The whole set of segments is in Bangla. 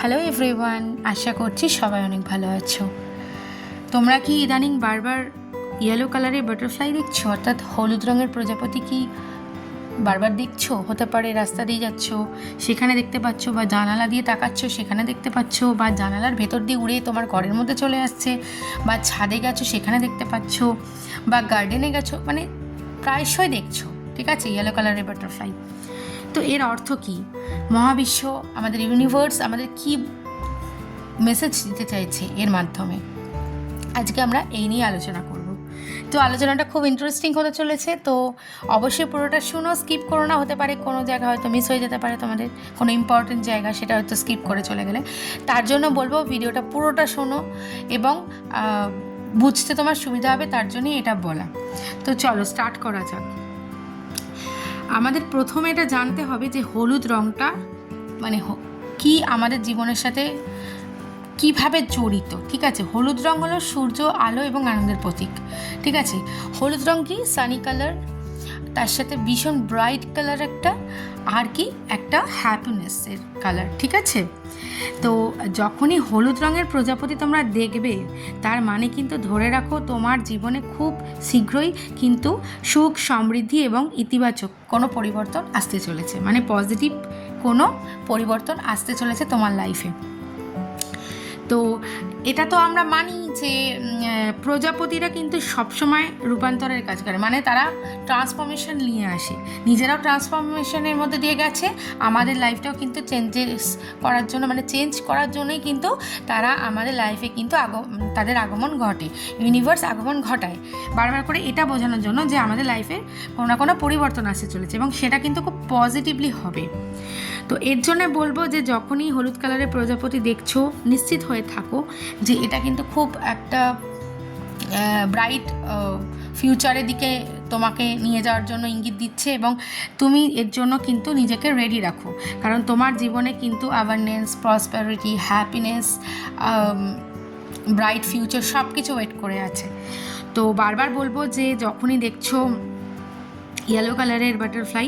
হ্যালো এভরিওয়ান, আশা করছি সবাই অনেক ভালো আছো। তোমরা কি ইদানিং বারবার ইয়েলো কালারের বাটারফ্লাই দেখছো, অর্থাৎ হলুদ রঙের প্রজাপতি কি বারবার দেখছো? হতে পারে রাস্তা দিয়ে যাচ্ছ সেখানে দেখতে পাচ্ছ, বা জানালা দিয়ে তাকাচ্ছ সেখানে দেখতে পাচ্ছ, বা জানালার ভেতর দিয়ে উড়ে তোমার ঘরের মধ্যে চলে আসছে, বা ছাদে গেছো সেখানে দেখতে পাচ্ছ, বা গার্ডেনে গেছো, মানে প্রায়শই দেখছো। ঠিক আছে, ইয়েলো কালারের বাটারফ্লাই। তো এর অর্থ কি? মহাবিশ্ব, আমাদের ইউনিভার্স আমাদের কি মেসেজ দিতে চাইছে এর মাধ্যমে? আজকে আমরা এই নিয়ে আলোচনা করব। তো আলোচনাটা খুব ইন্টারেস্টিং হতে চলেছে, তো অবশ্যই পুরোটা শুনো, স্কিপ করো না। হতে পারে কোনো জায়গা হয়তো মিস হয়ে যেতে পারে, তোমাদের কোনো ইম্পর্টেন্ট জায়গা, সেটা হয়তো স্কিপ করে চলে গেলে। তার জন্য বলবো ভিডিওটা পুরোটা শোনো এবং বুঝতে তোমার সুবিধা হবে, তার জন্যই এটা বলা। তো চলো স্টার্ট করা যাক। আমাদের প্রথমে এটা জানতে হবে যে হলুদ রঙটা মানে কি আমাদের জীবনের সাথে কিভাবে জড়িত। ঠিক আছে, হলুদ রং হলো সূর্য, আলো এবং আনন্দের প্রতীক। ঠিক আছে, হলুদ রং কি? সানি কালার, তার সাথে ভীষণ ব্রাইট কালার একটা, আর কি একটা হ্যাপিনেসের কালার। ঠিক আছে, তো যখনই হলুদ রঙের প্রজাপতি তোমরা দেখবে, তার মানে কিন্তু ধরে রাখো তোমার জীবনে খুব শীঘ্রই কিন্তু সুখ, সমৃদ্ধি এবং ইতিবাচক কোনো পরিবর্তন আসতে চলেছে, মানে পজিটিভ কোনো পরিবর্তন আসতে চলেছে তোমার লাইফে। তো এটা তো আমরা মানি যে প্রজাপতিরা কিন্তু সবসময় রূপান্তরের কাজ করে, মানে তারা ট্রান্সফরমেশন নিয়ে আসে, নিজেরাও ট্রান্সফরমেশনের মধ্যে দিয়ে গেছে, আমাদের লাইফটাও কিন্তু চেঞ্জেস করার জন্য, মানে চেঞ্জ করার জন্যই কিন্তু তারা আমাদের লাইফে কিন্তু তাদের আগমন ঘটে, ইউনিভার্স আগমন ঘটায় বারবার করে, এটা বোঝানোর জন্য যে আমাদের লাইফে কোনো না কোনো পরিবর্তন আসতে চলেছে এবং সেটা কিন্তু খুব পজিটিভলি হবে। তো এর জন্য বলবো যে যখনই হলুদ কালারের প্রজাপতি দেখছো, নিশ্চিত হয়ে থাকো যে এটা কিন্তু খুব একটা ব্রাইট ফিউচারের দিকে তোমাকে নিয়ে যাওয়ার জন্য ইঙ্গিত দিচ্ছে, এবং তুমি এর জন্য কিন্তু নিজেকে রেডি রাখো, কারণ তোমার জীবনে কিন্তু awareness, prosperity, happiness, bright future সব কিছু ওয়েট করে আছে। তো বারবার বলবো যে যখনই দেখছো ইয়েলো কালারের বাটারফ্লাই,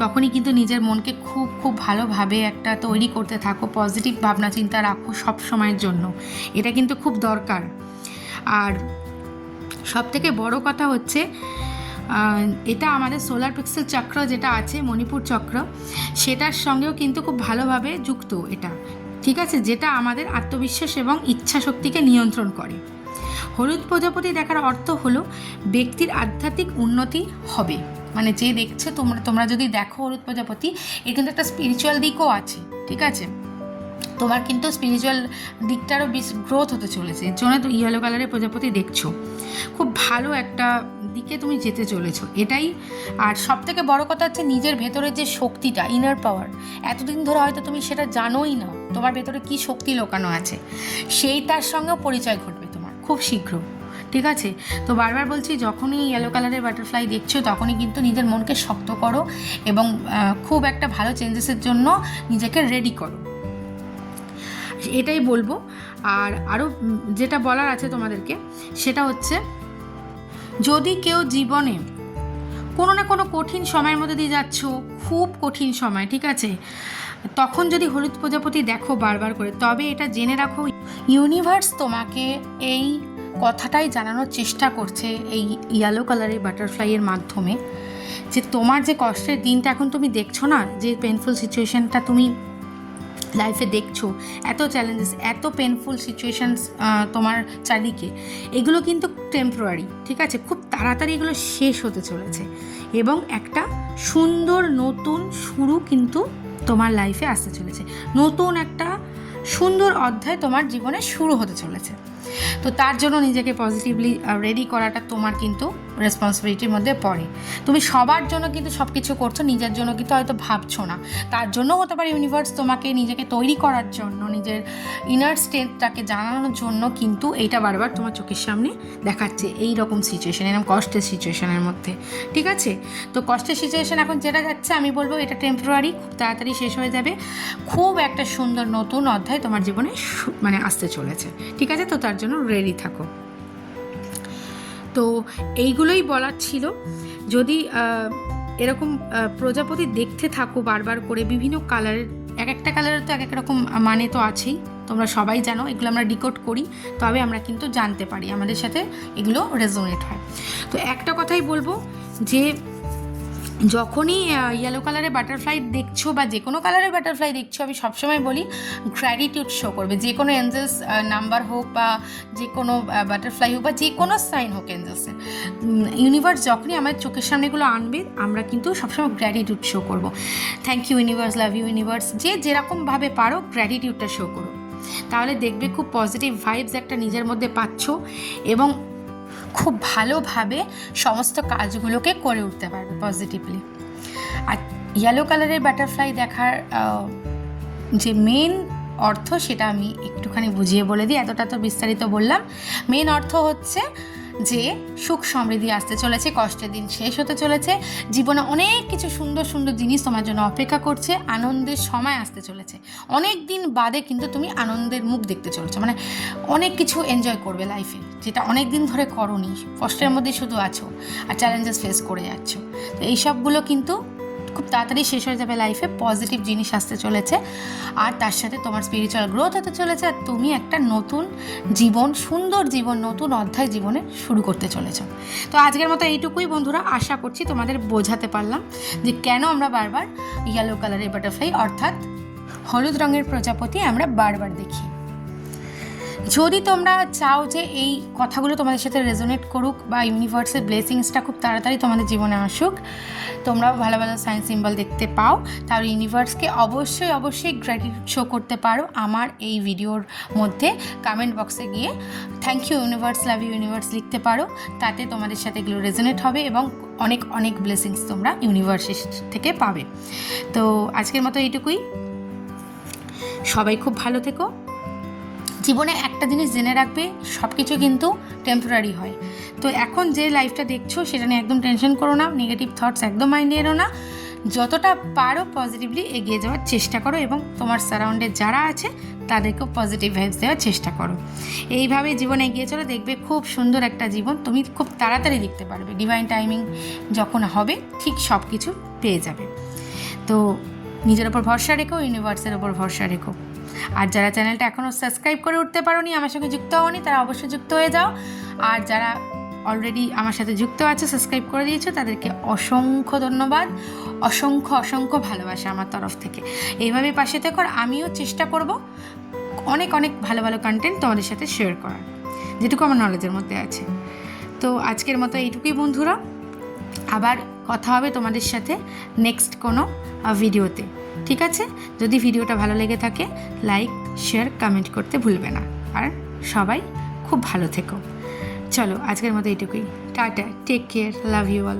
তখনই কিন্তু নিজের মনকে খুব খুব ভালোভাবে একটা তৈরি করতে থাকো, পজিটিভ ভাবনা চিন্তা রাখো সব সময়ের জন্য, এটা কিন্তু খুব দরকার। আর সব থেকে বড় কথা হচ্ছে এটা আমাদের সোলার প্লেক্সাস চক্র যেটা আছে, মণিপুর চক্র, সেটার সঙ্গেও কিন্তু খুব ভালোভাবে যুক্ত এটা। ঠিক আছে, যেটা আমাদের আত্মবিশ্বাস এবং ইচ্ছা শক্তিকে নিয়ন্ত্রণ করে। হলুদ প্রজাপতি দেখার অর্থ হলো ব্যক্তির আধ্যাত্মিক উন্নতি হবে, মানে যে দেখছে তোমরা যদি দেখো হলুদ প্রজাপতি, এর কিন্তু একটা স্পিরিচুয়াল দিকও আছে। ঠিক আছে, তোমার কিন্তু স্পিরিচুয়াল দিকটারও বেশ গ্রোথ হতে চলেছে, এর জন্য তো ইয়েলো কালারের প্রজাপতি দেখছো, খুব ভালো একটা দিকে তুমি যেতে চলেছো, এটাই। আর সব থেকে বড় কথা হচ্ছে নিজের ভেতরের যে শক্তিটা, ইনার পাওয়ার, এতদিন ধরে হয়তো তুমি সেটা জানোই না তোমার ভেতরে কি শক্তি লোকানো আছে, সেই তার সঙ্গেও পরিচয় ঘটবে তোমার খুব শীঘ্র। ঠিক আছে, তো বারবার বলছি যখনই ইয়েলো কালারের বাটারফ্লাই দেখছো, তখনই কিন্তু নিজের মনকে শক্ত করো এবং খুব একটা ভালো চেঞ্জেসের জন্য নিজেকে রেডি করো, এটাই বলবো। আর আরও যেটা বলার আছে তোমাদেরকে, সেটা হচ্ছে যদি কেউ জীবনে কোনো না কোনো কঠিন সময়ের মধ্যে দিয়ে যাচ্ছ, খুব কঠিন সময়, ঠিক আছে, তখন যদি হলুদ প্রজাপতি দেখো বারবার করে, তবে এটা জেনে রাখো ইউনিভার্স তোমাকে এই কথাটাই জানানোর চেষ্টা করছে এই ইয়েলো কালারের বাটারফ্লাইয়ের মাধ্যমে, যে তোমার যে কষ্টের দিনটা এখন তুমি দেখছো না, যে পেনফুল সিচুয়েশনটা তুমি লাইফে দেখছো, এত চ্যালেঞ্জেস, এত পেনফুল সিচুয়েশনস তোমার চারিদিকে, এগুলো কিন্তু টেম্পোরারি। ঠিক আছে, খুব তাড়াতাড়ি এগুলো শেষ হতে চলেছে এবং একটা সুন্দর নতুন শুরু কিন্তু তোমার লাইফে আসতে চলেছে, নতুন একটা সুন্দর অধ্যায় তোমার জীবনে শুরু হতে চলেছে। তো তার জন্য নিজেকে পজিটিভলি রেডি করাটা তোমার কিন্তু রেসপন্সিবিলিটির মধ্যে পড়ে। তুমি সবার জন্য কিন্তু সব কিছু করছো, নিজের জন্য কিন্তু হয়তো ভাবছো না, তার জন্য হতে পারে ইউনিভার্স তোমাকে নিজেকে তৈরি করার জন্য, নিজের ইনার স্টেটটাকে জানানোর জন্য কিন্তু এইটা বারবার তোমার চোখের সামনে দেখাচ্ছে, এই রকম সিচুয়েশন, এরকম কষ্টের সিচুয়েশনের মধ্যে। ঠিক আছে, তো কষ্টের সিচুয়েশন এখন যেটা যাচ্ছে, আমি বলবো এটা টেম্পোরারি, খুব তাড়াতাড়ি শেষ হয়ে যাবে, খুব একটা সুন্দর নতুন অধ্যায় তোমার জীবনে মানে আসতে চলেছে। ঠিক আছে, তো তার জন্য রেডি থাকো। তো এইগুলোই বলার ছিল। যদি এরকম প্রজাপতি দেখতে থাকো বারবার করে, বিভিন্ন কালারের এক একটা কালারের তো এক এক রকম মানে তো আছেই, তোমরা সবাই জানো, এগুলো আমরা ডিকোড করি, তবে আমরা কিন্তু জানতে পারি, আমাদের সাথে এগুলো রেজোনেট হয়। তো একটা কথাই বলবো যে যখনই ইয়েলো কালারের বাটারফ্লাই দেখছো বা যে কোনো কালারের বাটারফ্লাই দেখছো, আমি সবসময় বলি গ্র্যাটিটিউড শো করবে। যে কোনো এঞ্জেলস নাম্বার হোক বা যে কোনো বাটারফ্লাই হোক বা যে কোনো সাইন হোক এঞ্জেলসের, ইউনিভার্স যখনই আমার চোখের সামনে এগুলো আনবে, আমরা কিন্তু সবসময় গ্র্যাটিটিউড শো করবো। Thank you universe, love you universe, যে যেরকমভাবে পারো গ্র্যাটিটিউডটা শো করো, তাহলে দেখবে খুব পজিটিভ ভাইবস একটা নিজের মধ্যে পাচ্ছ এবং খুব ভালোভাবে সমস্ত কাজগুলোকে করে উঠতে পারবে পজিটিভলি। আর ইয়েলো কালারের বাটারফ্লাই দেখার যে মেন অর্থ, সেটা আমি একটুখানি বুঝিয়ে বলে দিই, এতটা তো বিস্তারিত বললাম। মেন অর্থ হচ্ছে যে সুখ সমৃদ্ধি আসতে চলেছে, কষ্টের দিন শেষ হতে চলেছে, জীবনে অনেক কিছু সুন্দর সুন্দর জিনিস তোমার জন্য অপেক্ষা করছে, আনন্দের সময় আসতে চলেছে, অনেক দিন বাদে কিন্তু তুমি আনন্দের মুখ দেখতে চলেছো, মানে অনেক কিছু এনজয় করবে লাইফে, যেটা অনেক দিন ধরে করোনি, কষ্টের মধ্যে শুধু আছো আর চ্যালেঞ্জেস ফেস করে যাচ্ছ। তো এইসবগুলো কিন্তু খুব তাড়াতাড়ি শেষ হয়ে যাবে, লাইফে পজিটিভ জিনিস আসতে চলেছে, আর তার সাথে তোমার স্পিরিচুয়াল গ্রোথ হতে চলেছে, আর তুমি একটা নতুন জীবন, সুন্দর জীবন, নতুন অধ্যায় জীবনে শুরু করতে চলেছ। তো আজকের মতো এইটুকুই বন্ধুরা, আশা করছি তোমাদের বোঝাতে পারলাম যে কেন আমরা বারবার ইয়েলো কালারের বাটারফ্লাই অর্থাৎ হলুদ রঙের প্রজাপতি আমরা বারবার দেখি। যদি তোমরা চাও যে এই কথাগুলো তোমাদের সাথে রেজোনেট করুক বা ইউনিভার্সের ব্লেসিংসটা খুব তাড়াতাড়ি তোমাদের জীবনে আসুক, তোমরাও ভালো ভালো সাইন সিম্বল দেখতে পাও, তাহলে ইউনিভার্সকে অবশ্যই অবশ্যই গ্র্যাটিটিউড শো করতে পারো আমার এই ভিডিওর মধ্যে কমেন্ট বক্সে গিয়ে thank you universe, love you universe লিখতে পারো, তাতে তোমাদের সাথে এগুলো রেজোনেট হবে এবং অনেক অনেক ব্লেসিংস তোমরা ইউনিভার্সের থেকে পাবে। তো আজকের মতো এইটুকুই, সবাই খুব ভালো থেকো। জীবনে একটা জিনিস জেনে রাখবে, সব কিছু কিন্তু টেম্পোরারি হয়। তো এখন যে লাইফটা দেখছো সেটা নিয়ে একদম টেনশন করো না, নেগেটিভ থটস একদম মাইন্ডে এনো না, যতটা পারো পজিটিভলি এগিয়ে যাওয়ার চেষ্টা করো এবং তোমার সারাউন্ডে যারা আছে তাদেরকেও পজিটিভ ভাইবস দেওয়ার চেষ্টা করো। এইভাবে জীবনে এগিয়ে চলো, দেখবে খুব সুন্দর একটা জীবন তুমি খুব তাড়াতাড়ি দেখতে পারবে। ডিভাইন টাইমিং যখন হবে ঠিক সব কিছু পেয়ে যাবে। তো নিজের ওপর ভরসা রেখো, ইউনিভার্সের ওপর ভরসা রেখো। আর যারা চ্যানেলটা এখনও সাবস্ক্রাইব করে উঠতে পারোনি, আমার সঙ্গে যুক্ত হওনি, তারা অবশ্যই যুক্ত হয়ে যাও। আর যারা অলরেডি আমার সাথে যুক্ত আছে, সাবস্ক্রাইব করে দিয়েছো, তাদেরকে অসংখ্য ধন্যবাদ, অসংখ্য অসংখ্য ভালোবাসা আমার তরফ থেকে। এইভাবে পাশে থেকো, আমিও চেষ্টা করব অনেক অনেক ভালো ভালো কন্টেন্ট তোমাদের সাথে শেয়ার করার, যেটুকু আমার নলেজের মধ্যে আছে। তো আজকের মতো এইটুকুই বন্ধুরা, আবার কথা হবে তোমাদের সাথে নেক্সট কোনো ভিডিওতে, ঠিক আছে? যদি ভিডিওটা ভালো লেগে থাকে লাইক, শেয়ার, কমেন্ট করতে ভুলবে না। আর সবাই খুব ভালো থেকো। চলো আজকের মতো এইটুকুই, tata, take care, love you all.